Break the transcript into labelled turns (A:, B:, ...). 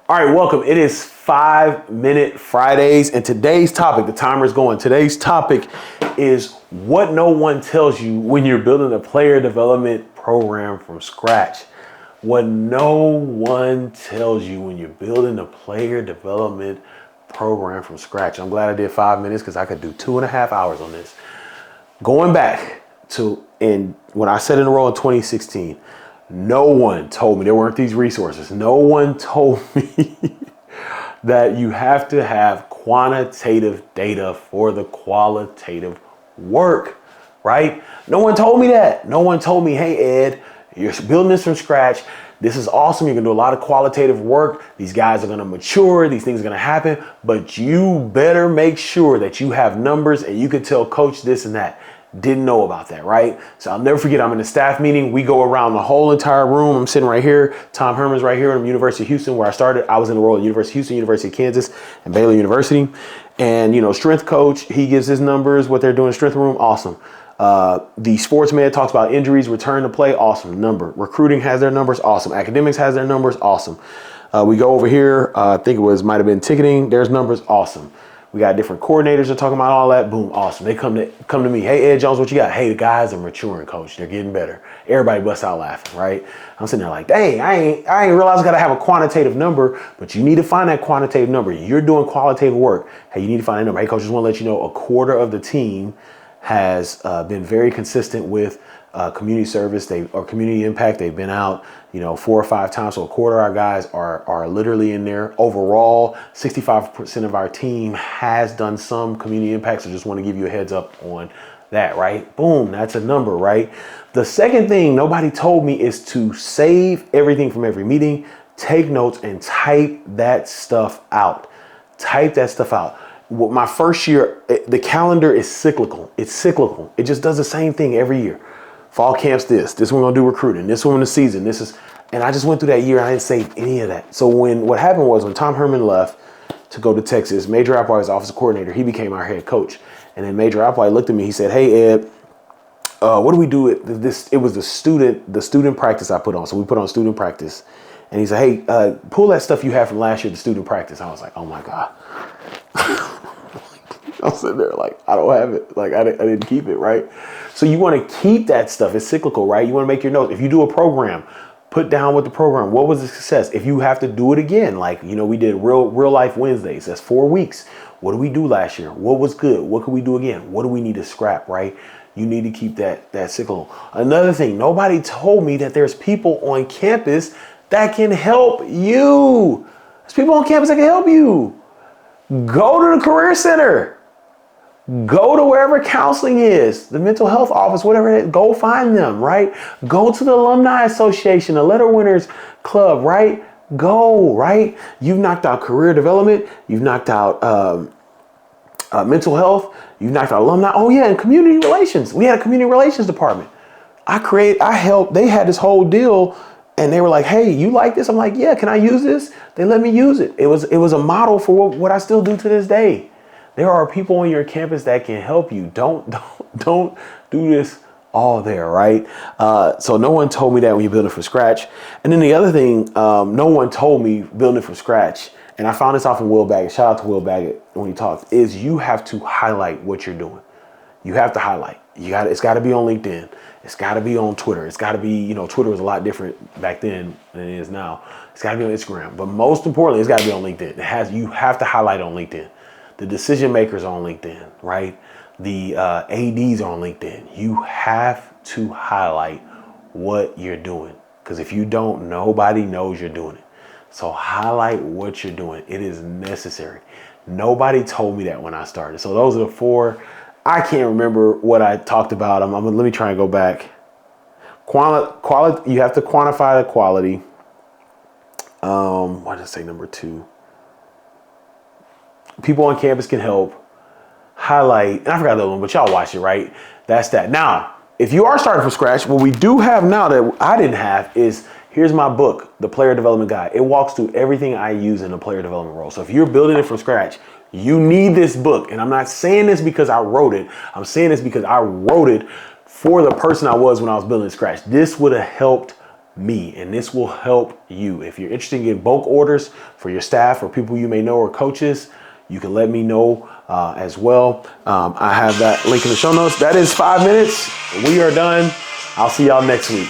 A: All right, welcome. It is 5-Minute Fridays, and today's topic, the timer's going. Today's topic is what no one tells you when you're building a player development program from scratch. What no one tells you when you're building a player development program from scratch. I'm glad I did 5 minutes because I could do 2.5 hours on this. Going back to when I set enroll in 2016, no one told me, there weren't these resources. No one told me that you have to have quantitative data for the qualitative work, right? No one told me that. No one told me, hey, Ed, you're building this from scratch. This is awesome. You're going to do a lot of qualitative work. These guys are going to mature. These things are going to happen, but you better make sure that you have numbers and you can tell coach this and that. Didn't know about that, right? So I'll never forget, I'm in a staff meeting. We go around the whole entire room. I'm sitting right here. Tom Herman's right here. I'm University of Houston, where I started. I was enrolled at University of Houston, University of Kansas, and Baylor University. And, strength coach, he gives his numbers, what they're doing in strength room. Awesome. The sports man talks about injuries, return to play. Awesome number. Recruiting has their numbers. Awesome. Academics has their numbers. Awesome. We go over here. I think might have been ticketing. There's numbers. Awesome. We got different coordinators that are talking about all that. Boom, awesome. They come to me. Hey, Ed Jones, what you got? Hey, the guys are maturing, coach. They're getting better. Everybody busts out laughing, right? I'm sitting there like, dang, I ain't realized I got to have a quantitative number, but you need to find that quantitative number. You're doing qualitative work. Hey, you need to find a number. Hey, coach, just want to let you know a quarter of the team has been very consistent with community service or community impact. They've been out, 4 or 5 times. So a quarter of our guys are literally in there. Overall, 65% of our team has done some community impact. So just want to give you a heads up on that, right? Boom, that's a number, right? The second thing nobody told me is to save everything from every meeting, take notes, and type that stuff out. Type that stuff out. My first year, the calendar is cyclical. It's cyclical. It just does the same thing every year. Fall camps this we're going to do recruiting, this one in the season, and I just went through that year. I didn't save any of that. So what happened was when Tom Herman left to go to Texas, Major Applewhite was offensive coordinator. He became our head coach. And then Major Applewhite looked at me. He said, hey, Ed, what do we do with this? It was the student practice I put on. So we put on student practice. And he said, hey, pull that stuff you had from last year, the student practice. I was like, oh my God. I'm sitting there like, I don't have it. Like I didn't keep it, right? So you want to keep that stuff. It's cyclical, right? You want to make your notes. If you do a program, put down with the program. What was the success? If you have to do it again, like, we did real life Wednesdays. That's 4 weeks. What did we do last year? What was good? What could we do again? What do we need to scrap, right? You need to keep that cyclical. Another thing, nobody told me that there's people on campus that can help you. There's people on campus that can help you. Go to the career center. Go to wherever counseling is, the mental health office, whatever it is, go find them, right? Go to the Alumni Association, the Letter Winners Club, right? Go, right? You've knocked out career development. You've knocked out mental health. You've knocked out alumni. Oh yeah, and community relations. We had a community relations department. I helped. They had this whole deal and they were like, hey, you like this? I'm like, yeah, can I use this? They let me use it. It was a model for what I still do to this day. There are people on your campus that can help you. Don't do this all there, right? So no one told me that when you're building from scratch. And then the other thing, no one told me building from scratch, and I found this off from Will Baggett. Shout out to Will Baggett when he talks, is you have to highlight what you're doing. You have to highlight. It's got to be on LinkedIn. It's got to be on Twitter. It's got to be, Twitter was a lot different back then than it is now. It's got to be on Instagram. But most importantly, it's got to be on LinkedIn. You have to highlight on LinkedIn. The decision makers are on LinkedIn, right? The ADs are on LinkedIn. You have to highlight what you're doing, because if you don't, nobody knows you're doing it. So highlight what you're doing. It is necessary. Nobody told me that when I started. So those are the 4. I can't remember what I talked about. Let me try and go back. Quality. You have to quantify the quality. What did I say? Number 2. People on campus can help. Highlight, and I forgot the other one, but y'all watch it, right? That's that. Now, if you are starting from scratch, what we do have now that I didn't have is, here's my book, The Player Development Guide. It walks through everything I use in the player development role. So if you're building it from scratch, you need this book. And I'm not saying this because I wrote it. I'm saying this because I wrote it for the person I was when I was building scratch. This would have helped me, and this will help you. If you're interested in getting bulk orders for your staff or people you may know or coaches, you can let me know as well. I have that link in the show notes. That is 5 minutes. We are done. I'll see y'all next week.